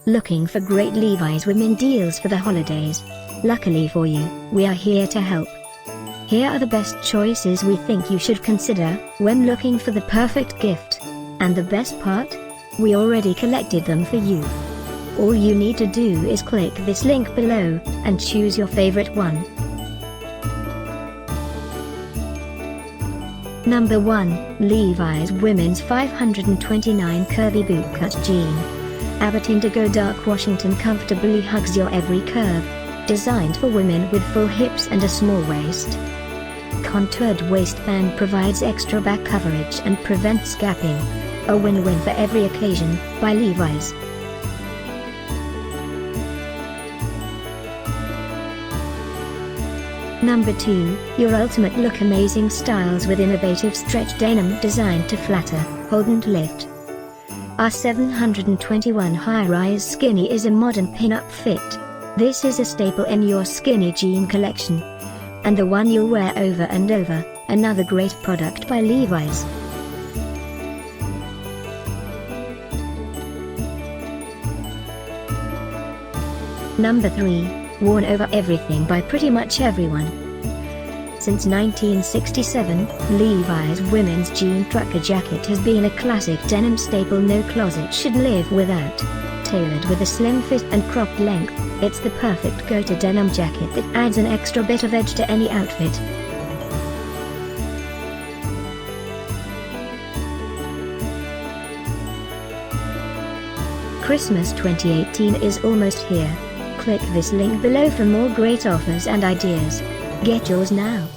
Looking for great Levi's women deals for the holidays? Luckily for you, we are here to help. Here are the best choices we think you should consider when looking for the perfect gift. And the best part? We already collected them for you. All you need to do is click this link below and choose your favorite one. Number 1, Levi's Women's 529 Curvy Bootcut Jean. Abbot Indigo Dark Washington comfortably hugs your every curve. Designed for women with full hips and a small waist. Contoured waistband provides extra back coverage and prevents gapping. A win-win for every occasion, by Levi's. Number 2, your ultimate look, amazing styles with innovative stretch denim designed to flatter, hold and lift. Our 721 high-rise skinny is a modern pin-up fit. This is a staple in your skinny jean collection. And the one you'll wear over and over, another great product by Levi's. Number 3, worn over everything by pretty much everyone. Since 1967, Levi's women's jean trucker jacket has been a classic denim staple no closet should live without. Tailored with a slim fit and cropped length, it's the perfect go-to denim jacket that adds an extra bit of edge to any outfit. Christmas 2018 is almost here. Click this link below for more great offers and ideas. Get yours now.